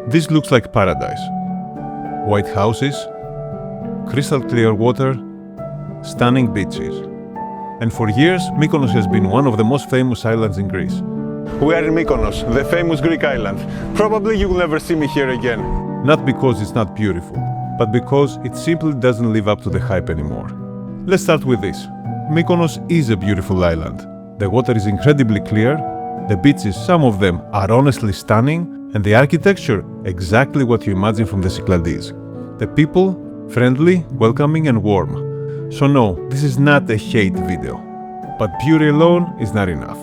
This looks like paradise. White houses, crystal clear water, stunning beaches. And for years, Mykonos has been one of the most famous islands in Greece. We are in Mykonos, the famous Greek island. Probably you will never see me here again. Not because it's not beautiful, but because it simply doesn't live up to the hype anymore. Let's start with this. Mykonos is a beautiful island. The water is incredibly clear, the beaches, some of them, are honestly stunning, and the architecture, exactly what you imagine from the Cyclades. The people, friendly, welcoming and warm. So no, this is not a hate video. But beauty alone is not enough.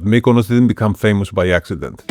Mykonos didn't become famous by accident.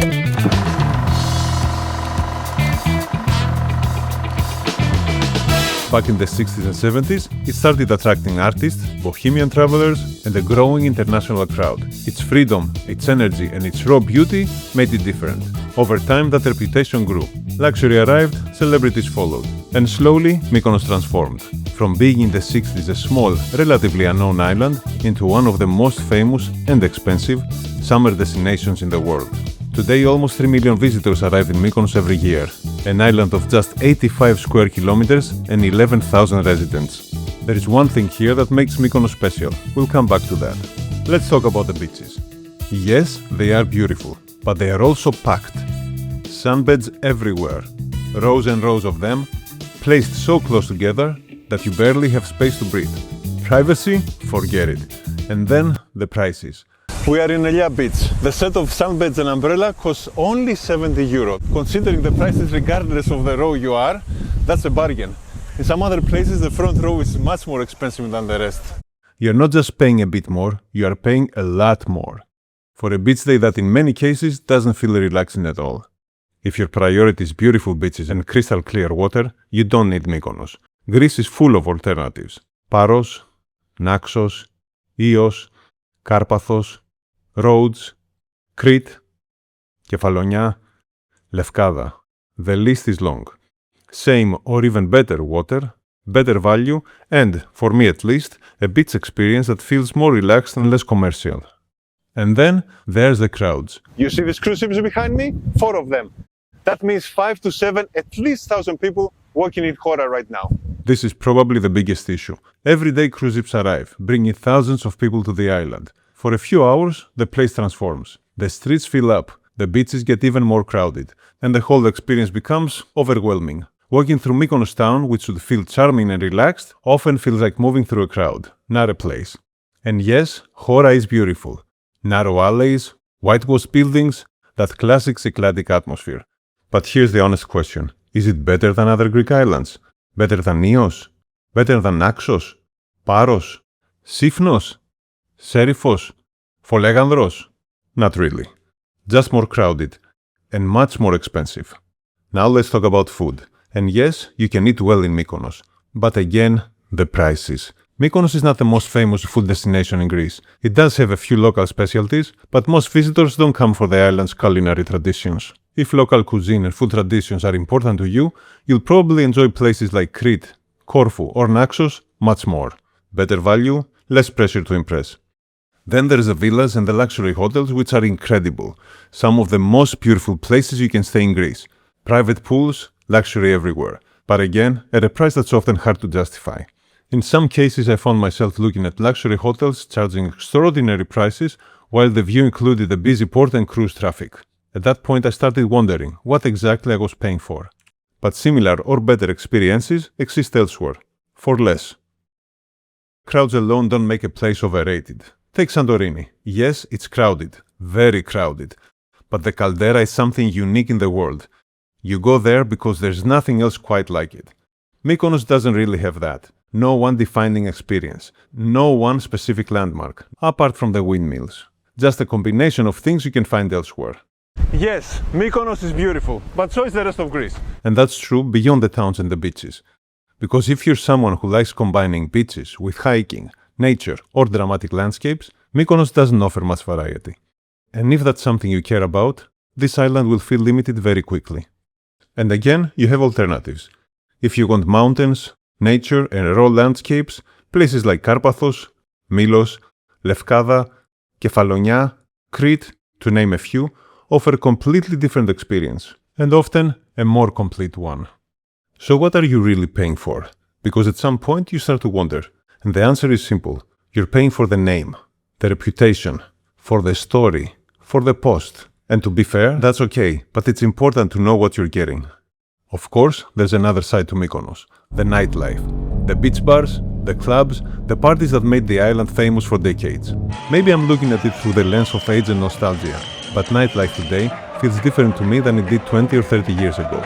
Back in the 60s and 70s, it started attracting artists, bohemian travelers, and a growing international crowd. Its freedom, its energy, and its raw beauty made it different. Over time, that reputation grew. Luxury arrived, celebrities followed. And slowly, Mykonos transformed. From being in the 60s a small, relatively unknown island, into one of the most famous and expensive summer destinations in the world. Today, almost 3 million visitors arrive in Mykonos every year, an island of just 85 square kilometers and 11,000 residents. There is one thing here that makes Mykonos special. We'll come back to that. Let's talk about the beaches. Yes, they are beautiful, but they are also packed. Sunbeds everywhere, rows and rows of them, placed so close together that you barely have space to breathe. Privacy? Forget it. And then the prices. We are in Elia Beach. The set of sunbeds and umbrella costs only 70 euro. Considering the prices regardless of the row you are, that's a bargain. In some other places, the front row is much more expensive than the rest. You're not just paying a bit more, you are paying a lot more. For a beach day that in many cases doesn't feel relaxing at all. If your priority is beautiful beaches and crystal clear water, you don't need Mykonos. Greece is full of alternatives. Paros, Naxos, Ios, Karpathos, Rhodes, Crete, Kefalonia, Lefkada. The list is long. Same or even better water, better value, and, for me at least, a beach experience that feels more relaxed and less commercial. And then there's the crowds. You see these cruise ships behind me? 4 of them. That means 5 to 7, at least 1,000 people walking in Hora right now. This is probably the biggest issue. Every day cruise ships arrive, bringing thousands of people to the island. For a few hours, the place transforms. The streets fill up, the beaches get even more crowded, and the whole experience becomes overwhelming. Walking through Mykonos town, which should feel charming and relaxed, often feels like moving through a crowd, not a place. And yes, Hora is beautiful. Narrow alleys, whitewashed buildings, that classic Cycladic atmosphere. But here's the honest question. Is it better than other Greek islands? Better than Ios? Better than Naxos? Paros? Sifnos? Serifos? Folegandros? Not really. Just more crowded. And much more expensive. Now let's talk about food. And yes, you can eat well in Mykonos. But again, the prices. Mykonos is not the most famous food destination in Greece. It does have a few local specialties, but most visitors don't come for the island's culinary traditions. If local cuisine and food traditions are important to you, you'll probably enjoy places like Crete, Corfu or Naxos much more. Better value, less pressure to impress. Then there's the villas and the luxury hotels, which are incredible. Some of the most beautiful places you can stay in Greece. Private pools, luxury everywhere. But again, at a price that's often hard to justify. In some cases, I found myself looking at luxury hotels charging extraordinary prices, while the view included a busy port and cruise traffic. At that point, I started wondering what exactly I was paying for. But similar or better experiences exist elsewhere, for less. Crowds alone don't make a place overrated. Take Santorini. Yes, it's crowded, very crowded. But the caldera is something unique in the world. You go there because there's nothing else quite like it. Mykonos doesn't really have that. No one defining experience. No one specific landmark, apart from the windmills. Just a combination of things you can find elsewhere. Yes, Mykonos is beautiful, but so is the rest of Greece. And that's true beyond the towns and the beaches. Because if you're someone who likes combining beaches with hiking, nature, or dramatic landscapes, Mykonos doesn't offer much variety. And if that's something you care about, this island will feel limited very quickly. And again, you have alternatives. If you want mountains, nature, and raw landscapes, places like Karpathos, Milos, Lefkada, Kefalonia, Crete, to name a few, offer a completely different experience. and often a more complete one. So what are you really paying for? Because at some point you start to wonder, and the answer is simple. You're paying for the name, the reputation, for the story, for the post. And to be fair, that's okay, but it's important to know what you're getting. Of course, there's another side to Mykonos, the nightlife. The beach bars, the clubs, the parties that made the island famous for decades. Maybe I'm looking at it through the lens of age and nostalgia, but nightlife today feels different to me than it did 20 or 30 years ago.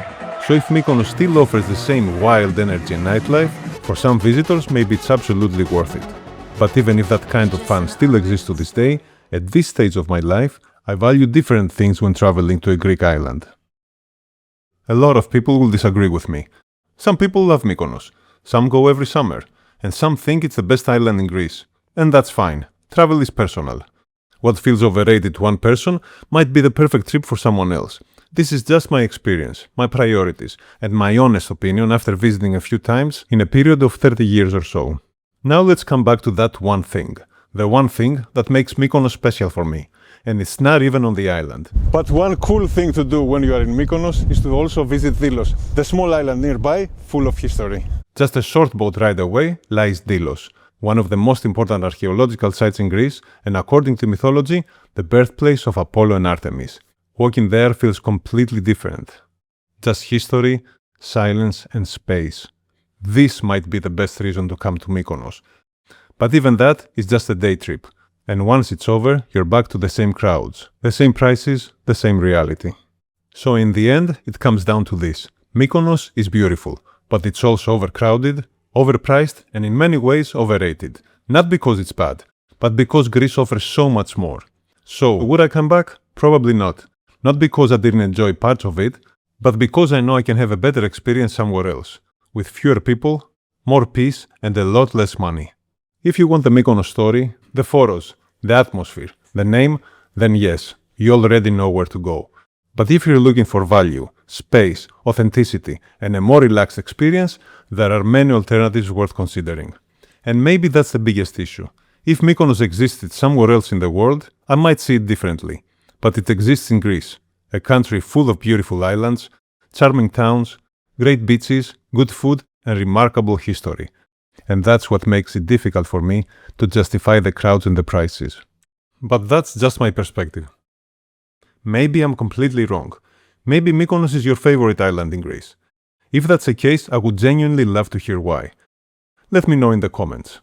So if Mykonos still offers the same wild energy and nightlife, for some visitors maybe it's absolutely worth it. But even if that kind of fun still exists to this day, at this stage of my life, I value different things when traveling to a Greek island. A lot of people will disagree with me. Some people love Mykonos, some go every summer, and some think it's the best island in Greece. And that's fine. Travel is personal. What feels overrated to one person might be the perfect trip for someone else. This is just my experience, my priorities, and my honest opinion after visiting a few times in a period of 30 years or so. Now let's come back to that one thing. The one thing that makes Mykonos special for me. And it's not even on the island. But one cool thing to do when you are in Mykonos is to also visit Delos, the small island nearby, full of history. Just a short boat ride away lies Delos, one of the most important archaeological sites in Greece, and according to mythology, the birthplace of Apollo and Artemis. Walking there feels completely different. Just history, silence, and space. This might be the best reason to come to Mykonos. But even that is just a day trip. And once it's over, you're back to the same crowds, the same prices, the same reality. So in the end, it comes down to this. Mykonos is beautiful, but it's also overcrowded, overpriced, and in many ways overrated. Not because it's bad, but because Greece offers so much more. So, would I come back? Probably not. Not because I didn't enjoy parts of it, but because I know I can have a better experience somewhere else, with fewer people, more peace, and a lot less money. If you want the Mykonos story, the photos, the atmosphere, the name, then yes, you already know where to go. But if you're looking for value, space, authenticity, and a more relaxed experience, there are many alternatives worth considering. And maybe that's the biggest issue. If Mykonos existed somewhere else in the world, I might see it differently. But it exists in Greece, a country full of beautiful islands, charming towns, great beaches, good food, and remarkable history. And that's what makes it difficult for me to justify the crowds and the prices. But that's just my perspective. Maybe I'm completely wrong. Maybe Mykonos is your favorite island in Greece. If that's the case, I would genuinely love to hear why. Let me know in the comments.